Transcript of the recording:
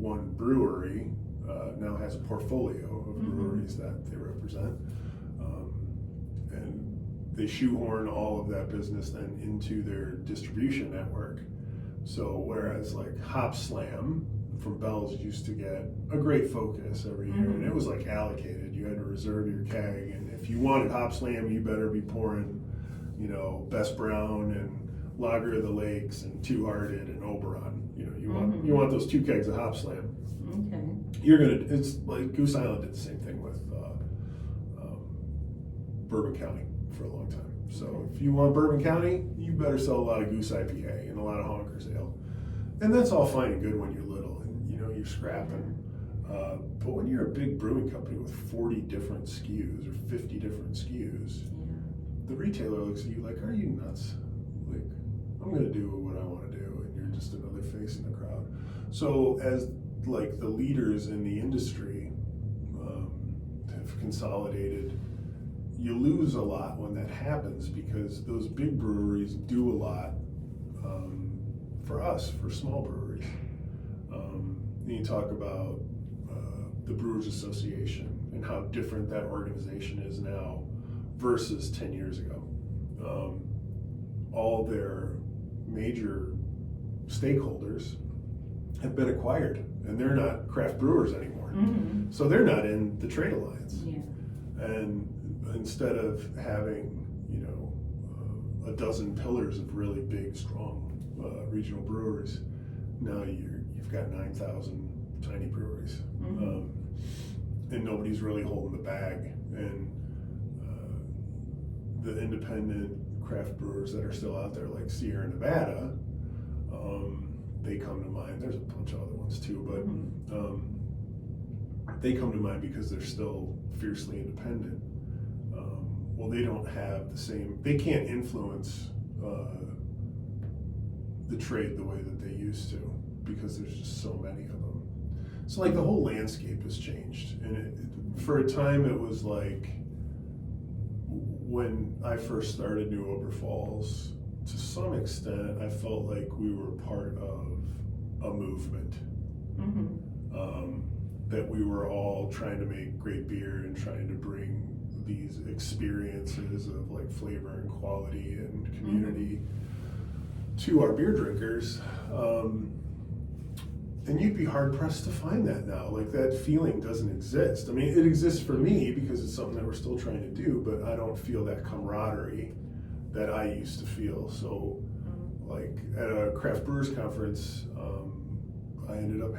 one brewery now has a portfolio of breweries that they represent. And they shoehorn all of that business then into their distribution network. So whereas like Hop Slam from Bell's used to get a great focus every year, and it was like allocated. You had to reserve your keg, and if you wanted Hop Slam, you better be pouring, Best Brown and Lager of the Lakes and Two Hearted and Oberon. You want those 2 kegs of Hop Slam. Okay. It's like Goose Island did the same thing with Bourbon County for a long time. So if you want Bourbon County, you better sell a lot of Goose IPA and a lot of Honkers Ale. And that's all fine and good when you're little and you're scrapping. But when you're a big brewing company with 40 different SKUs or 50 different SKUs, the retailer looks at you like, are you nuts? Like, I'm going to do what I want to do, and you're just another face in the crowd. So as like the leaders in the industry have consolidated, you lose a lot when that happens, because those big breweries do a lot for us, for small breweries. And you talk about the Brewers Association and how different that organization is now versus 10 years ago. All their major stakeholders have been acquired, and they're not craft brewers anymore. So they're not in the trade alliance. And instead of having, a dozen pillars of really big, strong regional breweries, now you've got 9,000 tiny breweries. And nobody's really holding the bag. And the independent craft brewers that are still out there, like Sierra Nevada, they come to mind. There's a bunch of other ones too, but they come to mind because they're still fiercely independent. Well, they don't have the same, they can't influence the trade the way that they used to, because there's just so many of them. So like the whole landscape has changed. And for a time it was like, when I first started New Oberpfalz, to some extent I felt like we were part of a movement. That we were all trying to make great beer and trying to bring these experiences of like flavor and quality and community to our beer drinkers. And you'd be hard pressed to find that now. Like, that feeling doesn't exist. I mean, it exists for me because it's something that we're still trying to do, but I don't feel that camaraderie that I used to feel. So like at a craft brewers conference, I ended up